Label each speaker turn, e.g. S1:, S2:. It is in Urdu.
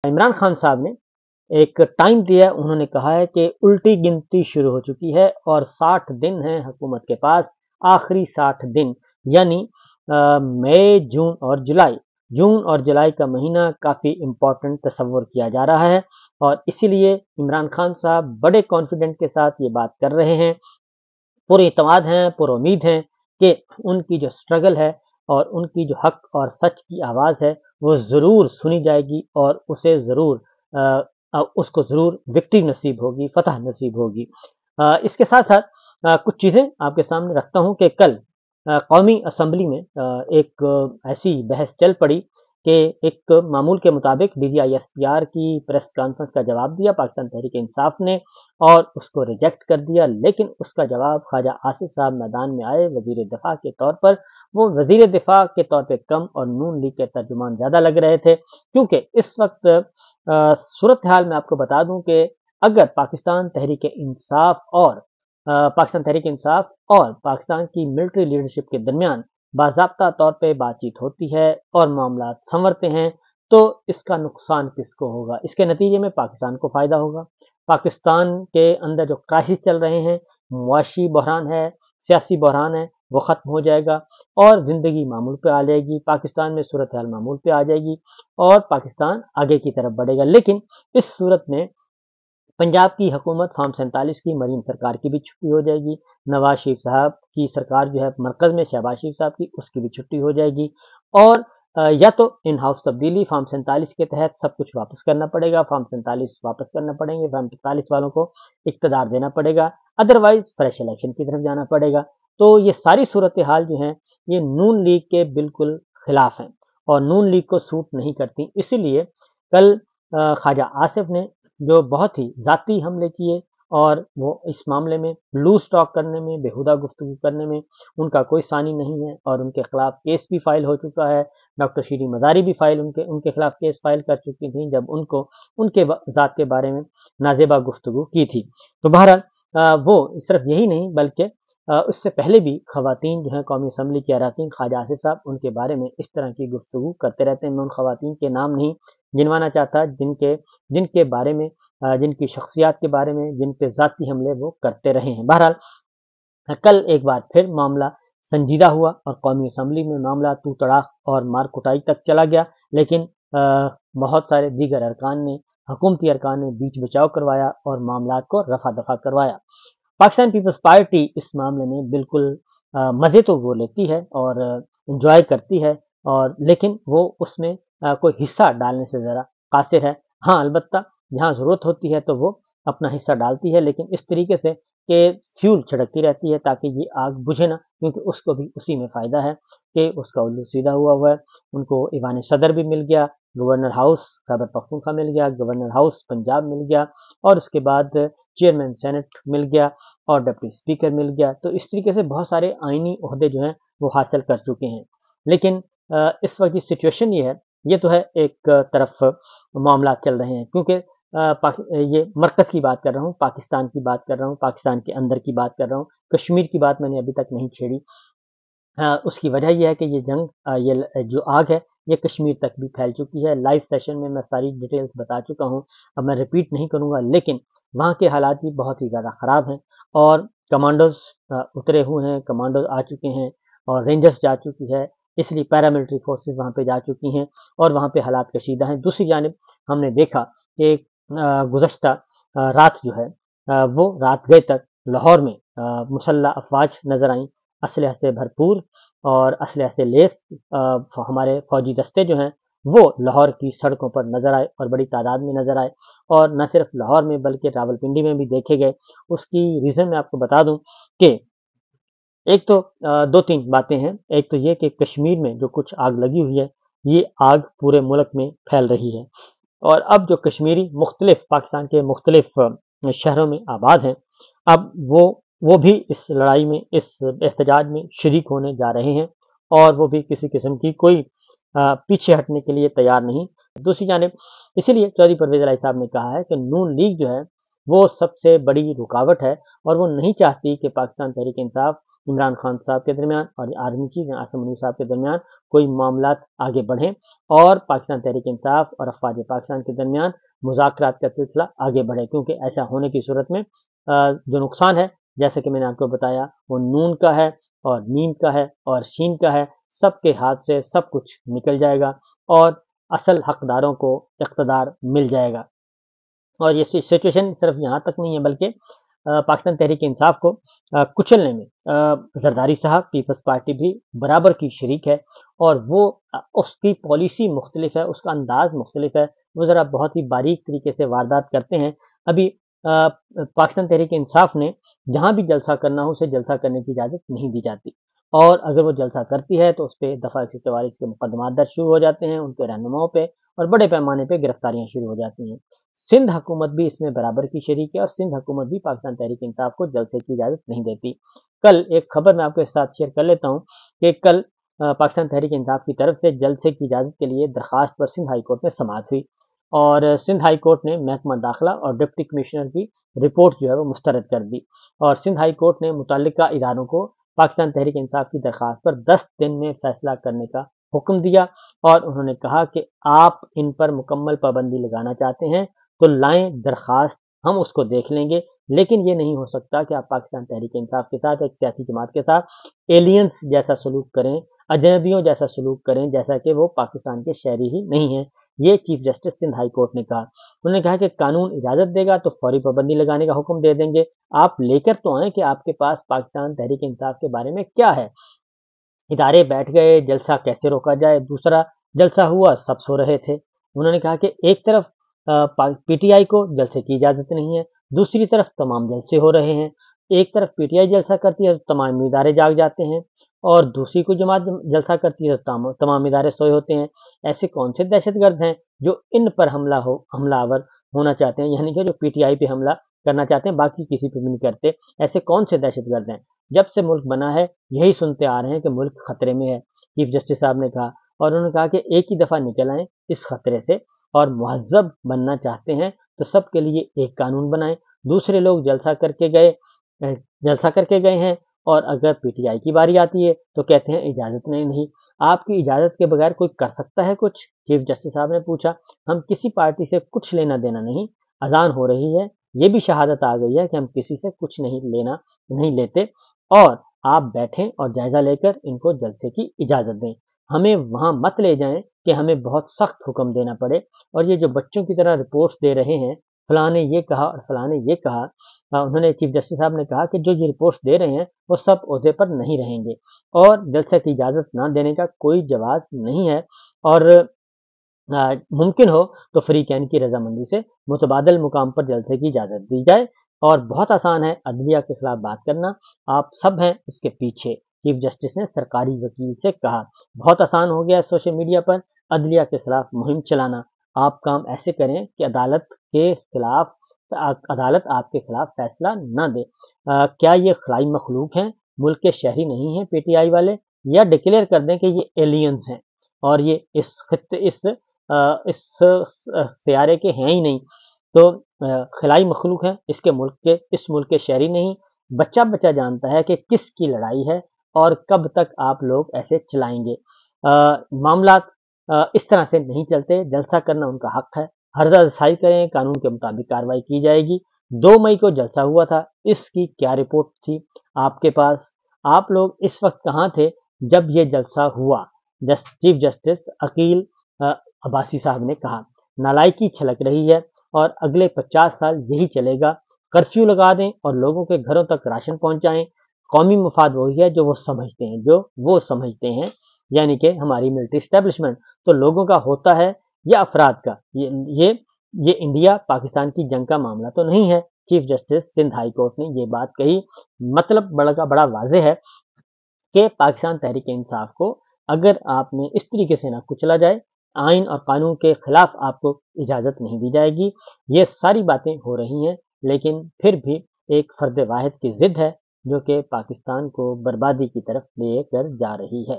S1: عمران خان صاحب نے ایک ٹائم دیا، انہوں نے کہا ہے کہ الٹی گنتی شروع ہو چکی ہے اور 60 دن ہیں حکومت کے پاس، آخری 60 دن یعنی مئی، جون اور جولائی کا مہینہ کافی امپورٹنٹ تصور کیا جا رہا ہے، اور اسی لیے عمران خان صاحب بڑے کانفیڈنٹ کے ساتھ یہ بات کر رہے ہیں، پورے اعتماد ہیں، پر امید ہیں کہ ان کی جو سٹرگل ہے اور ان کی جو حق اور سچ کی آواز ہے وہ ضرور سنی جائے گی، اور اس کو ضرور وکٹری نصیب ہوگی، فتح نصیب ہوگی۔ اس کے ساتھ ساتھ کچھ چیزیں آپ کے سامنے رکھتا ہوں کہ کل قومی اسمبلی میں ایک ایسی بحث چل پڑی کہ ایک معمول کے مطابق D G I S P R کی پریس کانفرنس کا جواب دیا پاکستان تحریک انصاف نے اور اس کو ریجیکٹ کر دیا، لیکن اس کا جواب خواجہ آصف صاحب میدان میں آئے وزیر دفاع کے طور پر، وہ وزیر دفاع کے طور پہ کم اور نون لیگ کے ترجمان زیادہ لگ رہے تھے، کیونکہ اس وقت صورتحال میں آپ کو بتا دوں کہ اگر پاکستان تحریک انصاف اور پاکستان کی ملٹری لیڈرشپ کے درمیان باضابطہ طور پہ بات چیت ہوتی ہے اور معاملات سنورتے ہیں تو اس کا نقصان کس کو ہوگا؟ اس کے نتیجے میں پاکستان کو فائدہ ہوگا۔ پاکستان کے اندر جو کرائسس چل رہے ہیں، معاشی بحران ہے، سیاسی بحران ہے، وہ ختم ہو جائے گا اور زندگی معمول پہ آ جائے گی، پاکستان میں صورتحال معمول پہ آ جائے گی اور پاکستان آگے کی طرف بڑھے گا۔ لیکن اس صورت میں پنجاب کی حکومت فارم 47 کی مریم سرکار کی بھی چھٹی ہو جائے گی، نواز شریف صاحب کی سرکار جو ہے مرکز میں شہباز شریف صاحب کی، اس کی بھی چھٹی ہو جائے گی، اور یا تو ان ہاؤس تبدیلی فارم 47 کے تحت سب کچھ واپس کرنا پڑے گا، فارم 47 واپس کرنا پڑیں گے، فارم 47 والوں کو اقتدار دینا پڑے گا، ادروائز فریش الیکشن کی طرف جانا پڑے گا۔ تو یہ ساری صورتحال جو ہیں یہ نون لیگ کے بالکل خلاف ہیں اور نون لیگ کو سوٹ نہیں کرتی، اسی لیے کل خواجہ آصف نے جو بہت ہی ذاتی حملے کیے اور وہ اس معاملے میں لوز ٹاک کرنے میں، بیہودہ گفتگو کرنے میں ان کا کوئی ثانی نہیں ہے، اور ان کے خلاف کیس بھی فائل ہو چکا ہے، ڈاکٹر شیریں مزاری بھی ان کے خلاف کیس فائل کر چکی تھیں جب ان کے ذات کے بارے میں نازیبہ گفتگو کی تھی۔ تو بہرحال وہ صرف یہی نہیں بلکہ اس سے پہلے بھی خواتین جو ہیں قومی اسمبلی کی اراکین، خواجہ آصف صاحب ان کے بارے میں اس طرح کی گفتگو کرتے رہتے ہیں۔ میں ان خواتین کے نام نہیں گنوانا چاہتا جن کے بارے میں، جن کی شخصیات کے بارے میں، جن پہ ذاتی حملے وہ کرتے رہے ہیں۔ بہرحال کل ایک بار پھر معاملہ سنجیدہ ہوا اور قومی اسمبلی میں معاملہ تو تڑاق اور مار کٹائی تک چلا گیا، لیکن بہت سارے دیگر ارکان نے، حکومتی ارکان نے بیچ بچاؤ کروایا اور معاملات کو رفع دفع کروایا۔ پاکستان پیپلز پارٹی اس معاملے میں بالکل مزے تو وہ لیتی ہے اور انجوائے کرتی ہے، اور لیکن وہ اس میں کوئی حصہ ڈالنے سے ذرا قاصر ہے۔ ہاں البتہ جہاں ضرورت ہوتی ہے تو وہ اپنا حصہ ڈالتی ہے، لیکن اس طریقے سے کہ فیول چھڑکتی رہتی ہے تاکہ یہ آگ بجھے نہ، کیونکہ اس کو بھی اسی میں فائدہ ہے کہ اس کا الو سیدھا ہوا ہے۔ ان کو ایوان صدر بھی مل گیا، گورنر ہاؤس خیبر پختونخوا مل گیا، گورنر ہاؤس پنجاب مل گیا، اور اس کے بعد چیئرمین سینٹ مل گیا اور ڈپٹی اسپیکر مل گیا۔ تو اس طریقے سے بہت سارے آئینی عہدے جو ہیں وہ حاصل کر چکے ہیں، لیکن اس وقت کی سچویشن یہ ہے، یہ تو ہے ایک طرف معاملات چل رہے ہیں، کیونکہ یہ مرکز کی بات کر رہا ہوں، پاکستان کی بات کر رہا ہوں، پاکستان کے اندر کی بات کر رہا ہوں، کشمیر کی بات میں نے ابھی تک نہیں چھیڑی۔ اس کی وجہ یہ ہے کہ یہ جنگ، یہ جو آگ ہے یہ کشمیر تک بھی پھیل چکی ہے۔ لائیو سیشن میں ساری ڈیٹیلز بتا چکا ہوں، اب میں ریپیٹ نہیں کروں گا، لیکن وہاں کے حالات بھی بہت ہی زیادہ خراب ہیں اور کمانڈوز اترے ہوئے ہیں، کمانڈوز آ چکے ہیں اور رینجرز جا چکی ہے، اس لیے پیراملٹری فورسز وہاں پہ جا چکی ہیں اور وہاں پہ حالات کشیدہ ہیں۔ دوسری جانب ہم نے دیکھا کہ گزشتہ رات جو ہے وہ رات گئے تک لاہور میں مسلح افواج نظر آئیں، اسلحہ سے بھرپور اور اسلحہ سے لیس ہمارے فوجی دستے جو ہیں وہ لاہور کی سڑکوں پر نظر آئے اور بڑی تعداد میں نظر آئے، اور نہ صرف لاہور میں بلکہ راولپنڈی میں بھی دیکھے گئے۔ اس کی ریزن میں آپ کو بتا دوں کہ ایک تو دو تین باتیں ہیں، ایک تو یہ کہ کشمیر میں جو کچھ آگ لگی ہوئی ہے یہ آگ پورے ملک میں پھیل رہی ہے، اور اب جو کشمیری مختلف پاکستان کے مختلف شہروں میں آباد ہیں، اب وہ بھی اس لڑائی میں، اس احتجاج میں شریک ہونے جا رہے ہیں، اور وہ بھی کسی قسم کی کوئی پیچھے ہٹنے کے لیے تیار نہیں۔ دوسری جانب اسی لیے چودھری پرویز الہی صاحب نے کہا ہے کہ نون لیگ جو ہے وہ سب سے بڑی رکاوٹ ہے، اور وہ نہیں چاہتی کہ پاکستان تحریک انصاف عمران خان صاحب کے درمیان اور آرمی چیف عاصم منیر صاحب کے درمیان کوئی معاملات آگے بڑھیں اور پاکستان تحریک انصاف اور افواج پاکستان کے درمیان مذاکرات کا سلسلہ آگے بڑھے، کیونکہ ایسا ہونے کی صورت میں جو نقصان ہے جیسے کہ میں نے آپ کو بتایا وہ نون کا ہے اور میم کا ہے اور شین کا ہے، سب کے ہاتھ سے سب کچھ نکل جائے گا اور اصل حقداروں کو اقتدار مل جائے گا۔ اور یہ سچویشن صرف یہاں تک نہیں ہے بلکہ پاکستان تحریک انصاف کو کچلنے میں زرداری صاحب پیپلز پارٹی بھی برابر کی شریک ہے، اور وہ اس کی پالیسی مختلف ہے، اس کا انداز مختلف ہے، وہ ذرا بہت ہی باریک طریقے سے واردات کرتے ہیں۔ ابھی پاکستان تحریک انصاف نے جہاں بھی جلسہ کرنا ہو اسے جلسہ کرنے کی اجازت نہیں دی جاتی، اور اگر وہ جلسہ کرتی ہے تو اس پہ دفعہ 144 کے مقدمات درج شروع ہو جاتے ہیں ان کے رہنماؤں پہ، اور بڑے پیمانے پہ گرفتاریاں شروع ہو جاتی ہیں۔ سندھ حکومت بھی اس میں برابر کی شریک ہے، اور سندھ حکومت بھی پاکستان تحریک انصاف کو جلسے کی اجازت نہیں دیتی۔ کل ایک خبر میں آپ کے ساتھ شیئر کر لیتا ہوں کہ کل پاکستان تحریک انصاف کی طرف سے جلسے کی اجازت کے لیے درخواست پر سندھ ہائی کورٹ میں سماعت ہوئی، اور سندھ ہائی کورٹ نے محکمہ داخلہ اور ڈپٹی کمشنر کی رپورٹ جو ہے وہ مسترد کر دی، اور سندھ ہائی کورٹ نے متعلقہ اداروں کو پاکستان تحریک انصاف کی درخواست پر 10 دن میں فیصلہ کرنے کا حکم دیا، اور انہوں نے کہا کہ آپ ان پر مکمل پابندی لگانا چاہتے ہیں تو لائیں درخواست، ہم اس کو دیکھ لیں گے، لیکن یہ نہیں ہو سکتا کہ آپ پاکستان تحریک انصاف کے ساتھ ایک سیاسی جماعت کے ساتھ ایلینز جیسا سلوک کریں، اجنبیوں جیسا سلوک کریں جیسا کہ وہ پاکستان کے شہری ہی نہیں ہیں۔ یہ chief justice Sindh high court نے کہا۔ انہوں نے کہا کہ قانون اجازت دے گا تو فوری پابندی لگانے کا حکم دے دیں گے، آپ لے کر تو آئیں کہ آپ کے پاس پاکستان تحریک انصاف کے بارے میں کیا ہے۔ ادارے بیٹھ گئے، جلسہ کیسے روکا جائے، دوسرا جلسہ ہوا سب سو رہے تھے۔ انہوں نے کہا کہ ایک طرف پی ٹی آئی کو جلسے کی اجازت نہیں ہے، دوسری طرف تمام جلسے ہو رہے ہیں۔ ایک طرف پی ٹی آئی جلسہ کرتی ہے تو تمام ادارے جاگ جاتے ہیں، اور دوسری کوئی جماعت جلسہ کرتی ہے تو تمام ادارے سوئے ہوتے ہیں۔ ایسے کون سے دہشت گرد ہیں جو ان پر حملہ آور ہونا چاہتے ہیں، یعنی کہ جو پی ٹی آئی پہ حملہ کرنا چاہتے ہیں باقی کسی پہ بھی نہیں کرتے؟ ایسے کون سے دہشت گرد ہیں؟ جب سے ملک بنا ہے یہی سنتے آ رہے ہیں کہ ملک خطرے میں ہے، چیف جسٹس صاحب نے کہا، اور انہوں نے کہا کہ ایک ہی دفعہ نکل آئیں اس خطرے سے، اور مہذب بننا چاہتے ہیں تو سب کے لیے ایک قانون بنائیں۔ دوسرے لوگ جلسہ کر کے گئے ہیں، اور اگر پی ٹی آئی کی باری آتی ہے تو کہتے ہیں اجازت نہیں۔ آپ کی اجازت کے بغیر کوئی کر سکتا ہے کچھ؟ چیف جسٹس صاحب نے پوچھا۔ ہم کسی پارٹی سے کچھ لینا دینا نہیں، اذان ہو رہی ہے، یہ بھی شہادت آ گئی ہے کہ ہم کسی سے کچھ نہیں لیتے، اور آپ بیٹھیں اور جائزہ لے کر ان کو جلسے کی اجازت دیں، ہمیں وہاں مت لے جائیں کہ ہمیں بہت سخت حکم دینا پڑے۔ اور یہ جو بچوں کی طرح رپورٹس دے رہے ہیں، فلاں نے یہ کہا اور فلاں نے یہ کہا، انہوں نے چیف جسٹس صاحب نے کہا کہ جو یہ رپورٹس دے رہے ہیں وہ سب عہدے پر نہیں رہیں گے، اور جلسے کی اجازت نہ دینے کا کوئی جواز نہیں ہے، اور ممکن ہو تو فریقین کی رضامندی سے متبادل مقام پر جلسے کی اجازت دی جائے۔ اور بہت آسان ہے عدلیہ کے خلاف بات کرنا، آپ سب ہیں اس کے پیچھے، چیف جسٹس نے سرکاری وکیل سے کہا۔ بہت آسان ہو گیا سوشل میڈیا پر عدلیہ کے خلاف مہم چلانا، آپ کام ایسے کریں کہ عدالت آپ کے خلاف فیصلہ نہ دے۔ کیا یہ خلائی مخلوق ہیں، ملک کے شہری نہیں ہیں پی ٹی آئی والے؟ یا ڈکلیئر کر دیں کہ یہ ایلینز ہیں اور یہ اس سیارے کے ہیں ہی نہیں، تو خلائی مخلوق ہیں، اس ملک کے شہری نہیں۔ بچہ جانتا ہے کہ کس کی لڑائی ہے اور کب تک آپ لوگ ایسے چلائیں گے۔ معاملات اس طرح سے نہیں چلتے، جلسہ کرنا ان کا حق ہے، ہرزہ رسائی کریں، قانون کے مطابق کارروائی کی جائے گی۔ 2 مئی کو جلسہ ہوا تھا، اس کی کیا رپورٹ تھی آپ کے پاس؟ آپ لوگ اس وقت کہاں تھے جب یہ جلسہ ہوا؟ چیف جسٹس عقیل عباسی صاحب نے کہا نالائکی چھلک رہی ہے اور اگلے 50 سال یہی چلے گا۔ کرفیو لگا دیں اور لوگوں کے گھروں تک راشن پہنچائیں، قومی مفاد وہی ہے جو وہ سمجھتے ہیں، یعنی کہ ہماری ملٹری اسٹیبلشمنٹ۔ تو لوگوں کا ہوتا ہے یا افراد کا؟ یہ انڈیا پاکستان کی جنگ کا معاملہ تو نہیں ہے۔ Chief justice Sindh high court نے یہ بات کہی، مطلب بڑا واضح ہے کہ پاکستان تحریک انصاف کو اگر آپ نے اس طریقے سے نہ کچلا جائے، آئین اور قانون کے خلاف آپ کو اجازت نہیں دی جائے گی۔ یہ ساری باتیں ہو رہی ہیں، لیکن پھر بھی ایک فرد واحد کی ضد ہے جو کہ پاکستان کو بربادی کی طرف لے کر جا رہی ہے۔